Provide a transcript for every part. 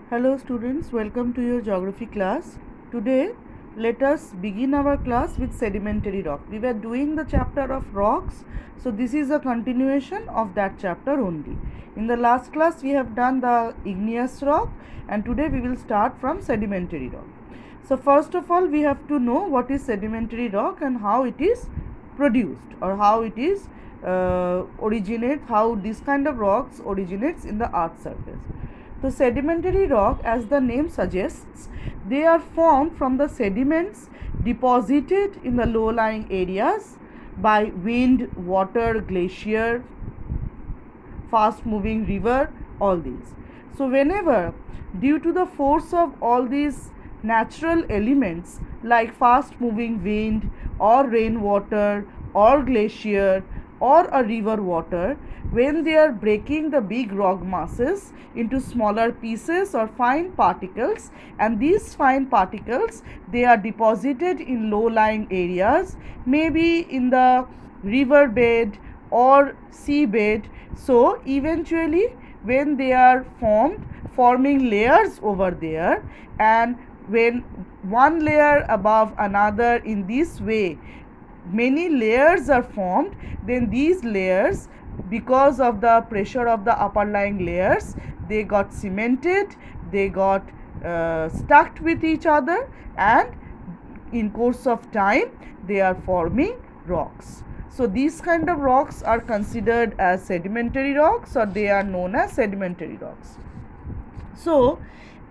Hello students, welcome to your geography class. Today let us begin our class with sedimentary rock. We were doing the chapter of rocks, so this is a continuation of that chapter only. In the last class we have done the igneous rock, and today we will start from sedimentary rock. So first of all we have to know what is sedimentary rock and how it is produced, or how it is how this kind of rocks originates in the earth's surface. So sedimentary rock, as the name suggests, they are formed from the sediments deposited in the low-lying areas by wind, water, glacier, fast-moving river, all these. So whenever, due to the force of all these natural elements like fast-moving wind or rainwater or glacier or a river water, when they are breaking the big rock masses into smaller pieces or fine particles, and these fine particles they are deposited in low lying areas, maybe in the river bed or seabed. So eventually when they are forming layers over there, and when one layer above another, in this way many layers are formed, then these layers, because of the pressure of the upper lying layers, they got cemented, they got stuck with each other, and in course of time they are forming rocks. So these kind of rocks are considered as sedimentary rocks, or they are known as sedimentary rocks. So,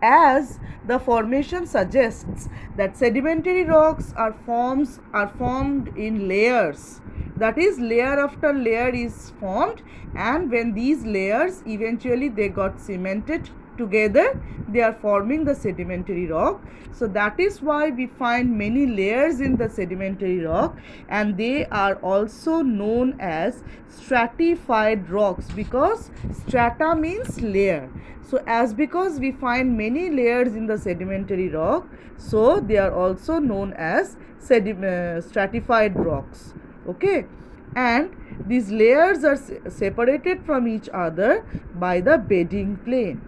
as the formation suggests that sedimentary rocks are formed in layers, that is, layer after layer is formed, and when these layers eventually they got cemented together, they are forming the sedimentary rock. So that is why we find many layers in the sedimentary rock, and they are also known as stratified rocks, because strata means layer. So as because we find many layers in the sedimentary rock, so they are also known as stratified rocks. Okay, and these layers are separated from each other by the bedding plane.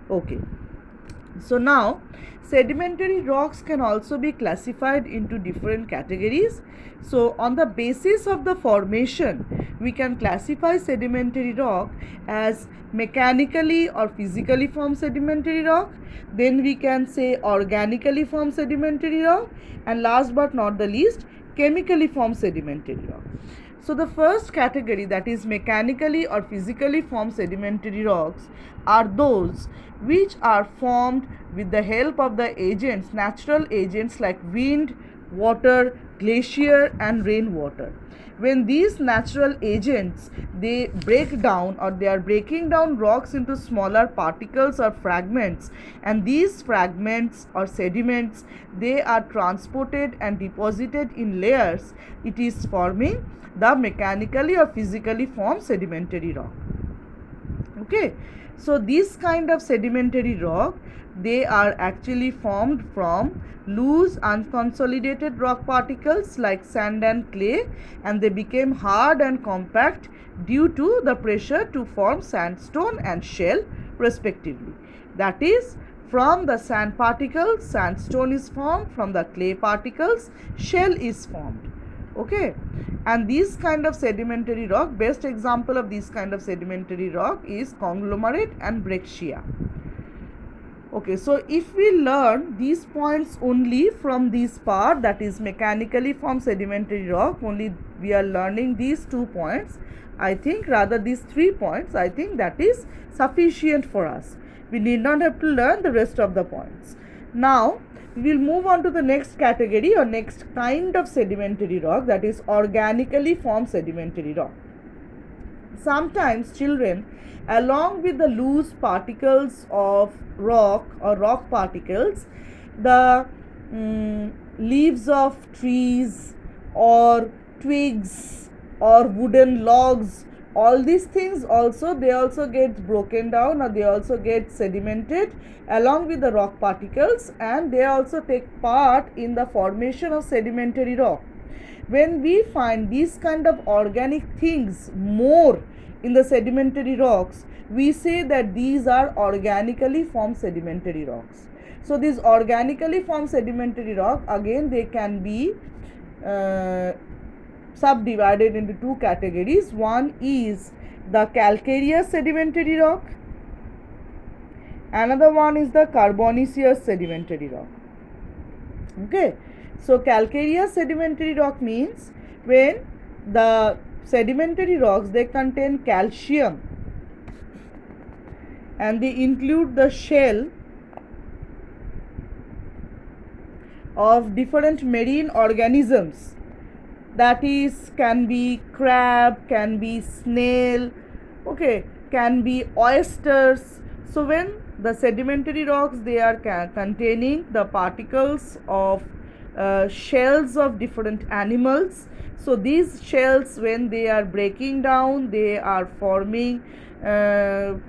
Okay, so now sedimentary rocks can also be classified into different categories. So on the basis of the formation, we can classify sedimentary rock as mechanically or physically formed sedimentary rock, then we can say organically formed sedimentary rock, and last but not the least, chemically formed sedimentary rock. So the first category, that is mechanically or physically formed sedimentary rocks, are those which are formed with the help of the agents, natural agents like wind, water, glacier and rainwater. When these natural agents they break down, or they are breaking down rocks into smaller particles or fragments, and these fragments or sediments they are transported and deposited in layers, it is forming the mechanically or physically formed sedimentary rock. Okay, so this kind of sedimentary rock, they are actually formed from loose unconsolidated rock particles like sand and clay, and they became hard and compact due to the pressure to form sandstone and shell respectively. That is, from the sand particles sandstone is formed, from the clay particles shell is formed. Okay, and these kind of sedimentary rock, best example of this kind of sedimentary rock is conglomerate and breccia. Okay, so if we learn these points only from this part, that is mechanically formed sedimentary rock, only we are learning these 2 points, I think, rather these 3 points, I think that is sufficient for us. We need not have to learn the rest of the points. Now we will move on to the next category or next kind of sedimentary rock, that is organically formed sedimentary rock. Sometimes children, along with the loose particles of rock or rock particles, the leaves of trees or twigs or wooden logs, all these things also, they also get broken down, or they also get sedimented along with the rock particles, and they also take part in the formation of sedimentary rock. When we find these kind of organic things more in the sedimentary rocks, we say that these are organically formed sedimentary rocks. So these organically formed sedimentary rock, again they can be subdivided into two categories. One is the calcareous sedimentary rock, another one is the carbonaceous sedimentary rock. Okay, so calcareous sedimentary rock means when the sedimentary rocks, they contain calcium and they include the shell of different marine organisms, that is, can be crab, can be snail, okay, can be oysters. So when the sedimentary rocks, they are containing the particles of shells of different animals, so these shells, when they are breaking down, they are forming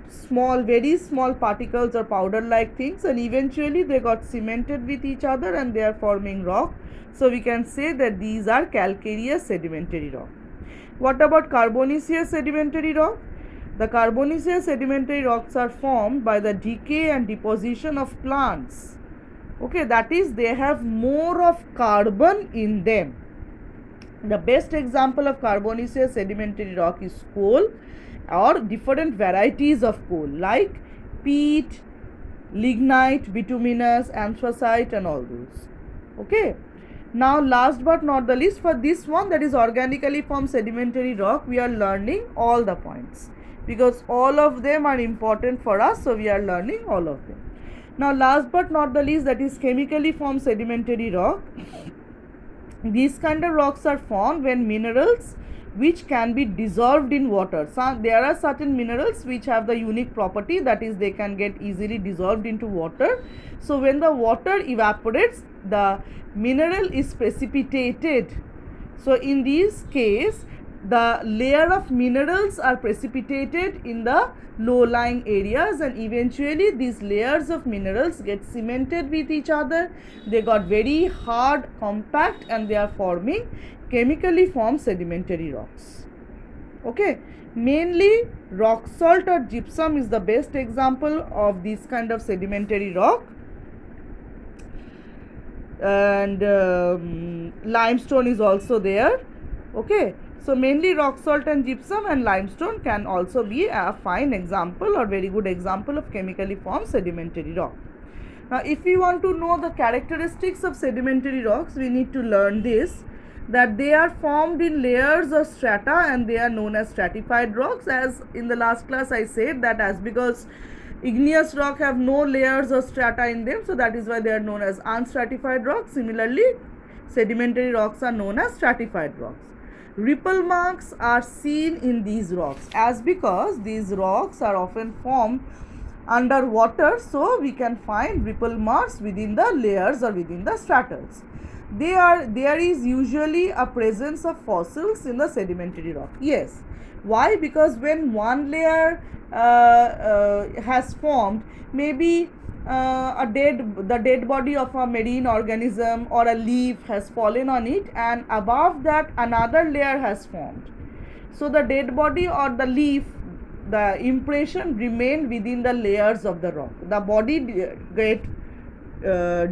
small, very small particles or powder like things, and eventually they got cemented with each other and they are forming rock. So we can say that these are calcareous sedimentary rock. What about carbonaceous sedimentary rock? The carbonaceous sedimentary rocks are formed by the decay and deposition of plants. Okay, that is, they have more of carbon in them. The best example of carbonaceous sedimentary rock is coal or different varieties of coal like peat, lignite, bituminous, anthracite and all those. Okay. Now last but not the least, for this one, that is organically formed sedimentary rock, we are learning all the points because all of them are important for us, so we are learning all of them. Now last but not the least, that is chemically formed sedimentary rock. These kind of rocks are formed when minerals which can be dissolved in water. So there are certain minerals which have the unique property, that is, they can get easily dissolved into water. So when the water evaporates, the mineral is precipitated. So in this case, the layer of minerals are precipitated in the low-lying areas, and eventually these layers of minerals get cemented with each other. They got very hard, compact, and they are forming chemically formed sedimentary rocks. Okay, mainly rock salt or gypsum is the best example of this kind of sedimentary rock, and limestone is also there. Okay, so mainly rock salt and gypsum and limestone can also be a fine example or very good example of chemically formed sedimentary rock. Now if we want to know the characteristics of sedimentary rocks, we need to learn this, that they are formed in layers or strata and they are known as stratified rocks. As in the last class I said that as because igneous rock have no layers or strata in them, so that is why they are known as unstratified rocks. Similarly, sedimentary rocks are known as stratified rocks. Ripple marks are seen in these rocks as because these rocks are often formed under water, so we can find ripple marks within the layers or within the stratas. There is usually a presence of fossils in the sedimentary rock. Yes. Why? Because when one layer has formed, maybe the dead body of a marine organism or a leaf has fallen on it, and above that another layer has formed. So the dead body or the leaf, the impression remain within the layers of the rock. The body get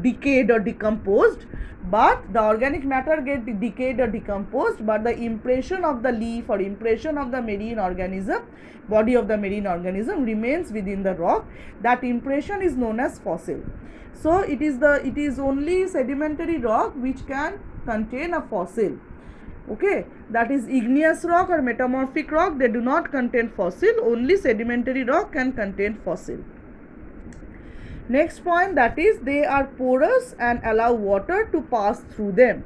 decayed or decomposed, but the organic matter get decayed or decomposed, but the impression of the leaf or impression of the marine organism, body of the marine organism remains within the rock. That impression is known as fossil. So it is only sedimentary rock which can contain a fossil. Okay, that is igneous rock or metamorphic rock, they do not contain fossil. Only sedimentary rock can contain fossil. Next point, that is they are porous and allow water to pass through them.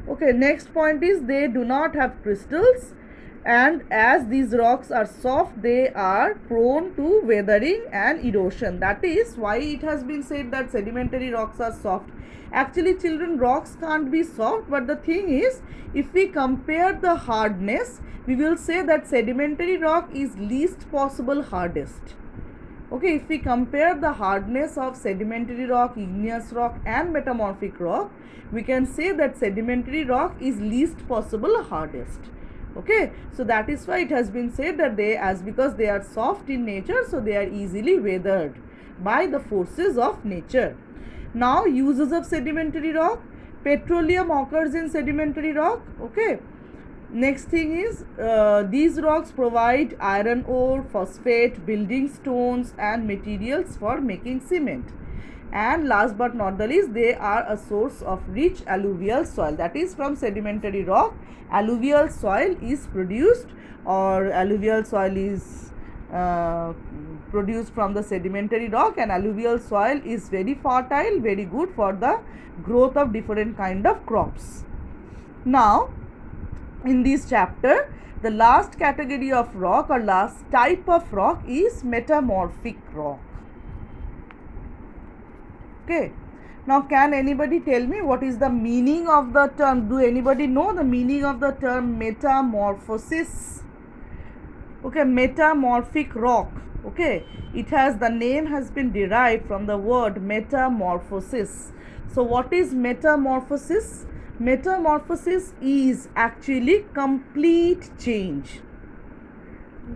Okay, next point is they do not have crystals, and as these rocks are soft, they are prone to weathering and erosion. That is why it has been said that sedimentary rocks are soft. Actually, children, rocks can't be soft, but the thing is, if we compare the hardness, we will say that sedimentary rock is least possible hardest. Okay, if we compare the hardness of sedimentary rock, igneous rock and metamorphic rock, we can say that sedimentary rock is least possible hardest. Okay, so that is why it has been said that because they are soft in nature, so they are easily weathered by the forces of nature. Now, uses of sedimentary rock. Petroleum occurs in sedimentary rock. Okay. Next thing is, these rocks provide iron ore, phosphate, building stones and materials for making cement. And last but not the least, they are a source of rich alluvial soil. That is, from sedimentary rock, alluvial soil is produced, or alluvial soil is produced from the sedimentary rock, and alluvial soil is very fertile, very good for the growth of different kind of crops. Now, in this chapter, the last category of rock or last type of rock is metamorphic rock. Okay. Now, can anybody tell me what is the meaning of the term? Do anybody know the meaning of the term metamorphosis? Okay, metamorphic rock. Okay, it has, the name has been derived from the word metamorphosis. So, what is metamorphosis? Metamorphosis is actually complete change.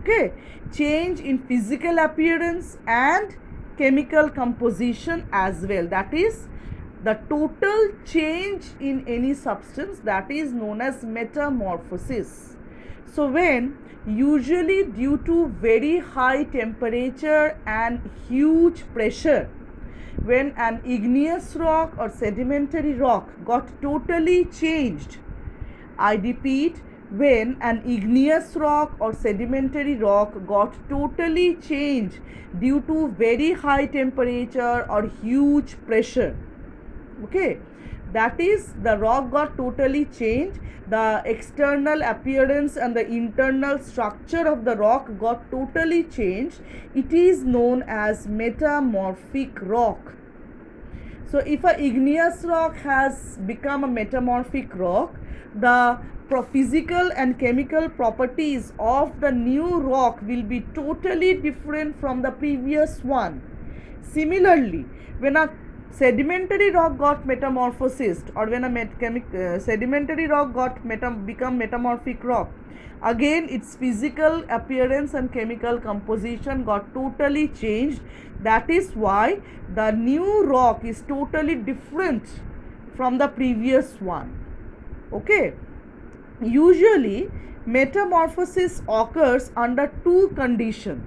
Okay, change in physical appearance and chemical composition as well. That is the total change in any substance, that is known as metamorphosis. So, when usually due to very high temperature and huge pressure, when an igneous rock or sedimentary rock got totally changed, I repeat, when an igneous rock or sedimentary rock got totally changed due to very high temperature or huge pressure, okay, that is, the rock got totally changed, the external appearance and the internal structure of the rock got totally changed, it is known as metamorphic rock. So, if a igneous rock has become a metamorphic rock, the physical and chemical properties of the new rock will be totally different from the previous one. Similarly, when a sedimentary rock got metamorphosized, or when a sedimentary rock got become metamorphic rock, again its physical appearance and chemical composition got totally changed. That is why the new rock is totally different from the previous one. Okay, usually metamorphosis occurs under two conditions.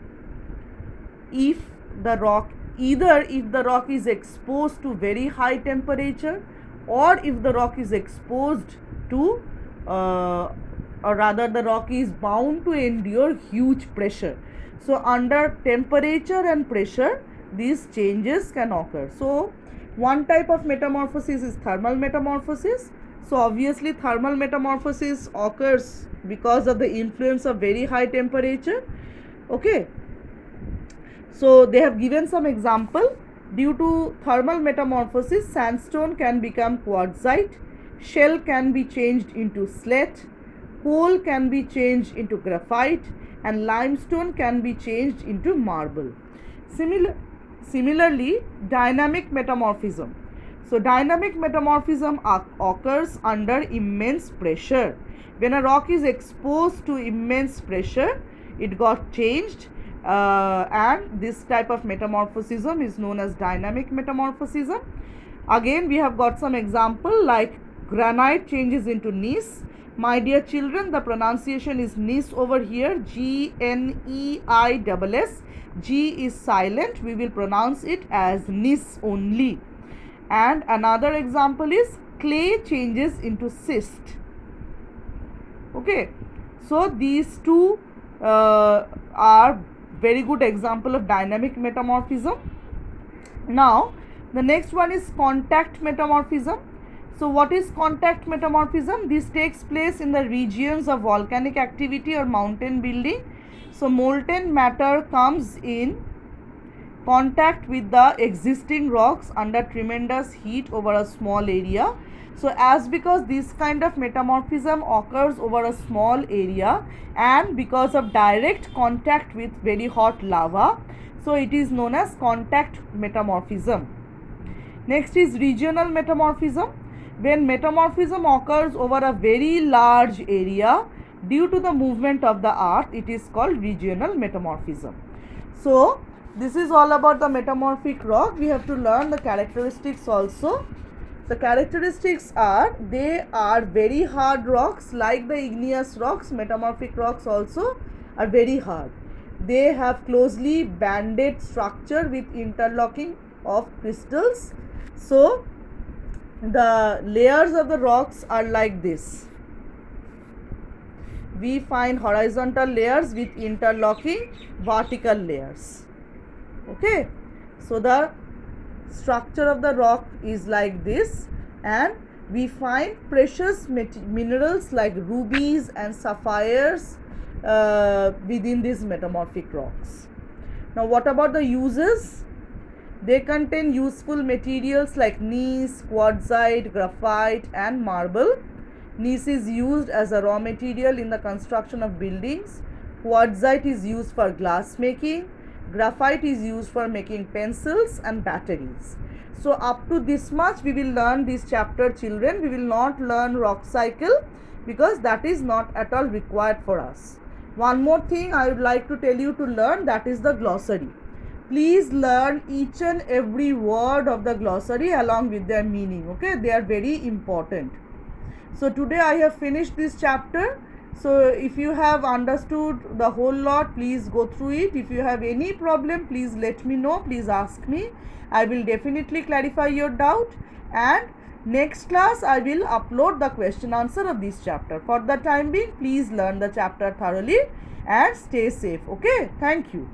If the rock is exposed to very high temperature, or if the rock is exposed to or rather the rock is bound to endure huge pressure. So, under temperature and pressure, these changes can occur. So, one type of metamorphosis is thermal metamorphosis. So, obviously thermal metamorphosis occurs because of the influence of very high temperature. Okay. So, they have given some example. Due to thermal metamorphosis, sandstone can become quartzite, shell can be changed into slate, coal can be changed into graphite, and limestone can be changed into marble. Similarly, dynamic metamorphism. So, dynamic metamorphism occurs under immense pressure. When a rock is exposed to immense pressure, it got changed, and this type of metamorphism is known as dynamic metamorphism. Again, we have got some example like granite changes into gneiss. My dear children, the pronunciation is gneiss over here, G-N-E-I-S-S. G is silent, we will pronounce it as gneiss only. And another example is clay changes into schist. Okay, so these two are very good example of dynamic metamorphism. Now, the next one is contact metamorphism. So, what is contact metamorphism? This takes place in the regions of volcanic activity or mountain building. So, molten matter comes in contact with the existing rocks under tremendous heat over a small area. So, as because this kind of metamorphism occurs over a small area and because of direct contact with very hot lava, so it is known as contact metamorphism. Next is regional metamorphism. When metamorphism occurs over a very large area, due to the movement of the earth, it is called regional metamorphism. So this is all about the metamorphic rock. We have to learn the characteristics also. The characteristics are, they are very hard rocks, like the igneous rocks. Metamorphic rocks also are very hard. They have closely banded structure with interlocking of crystals. So the layers of the rocks are like this. We find horizontal layers with interlocking vertical layers. Okay, so the structure of the rock is like this, and we find precious minerals like rubies and sapphires within these metamorphic rocks. Now what about the uses? They contain useful materials like gneiss, quartzite, graphite and marble. Gneiss is used as a raw material in the construction of buildings. Quartzite is used for glass making. Graphite is used for making pencils and batteries. So up to this much we will learn this chapter, children. We will not learn rock cycle because that is not at all required for us. One more thing I would like to tell you to learn, that is the glossary. Please learn each and every word of the glossary along with their meaning. Okay, they are very important. So today I have finished this chapter. So if you have understood the whole lot, please go through it. If you have any problem, please let me know. Please ask me. I will definitely clarify your doubt. And next class I will upload the question answer of this chapter. For the time being, please learn the chapter thoroughly and stay safe. Okay, thank you.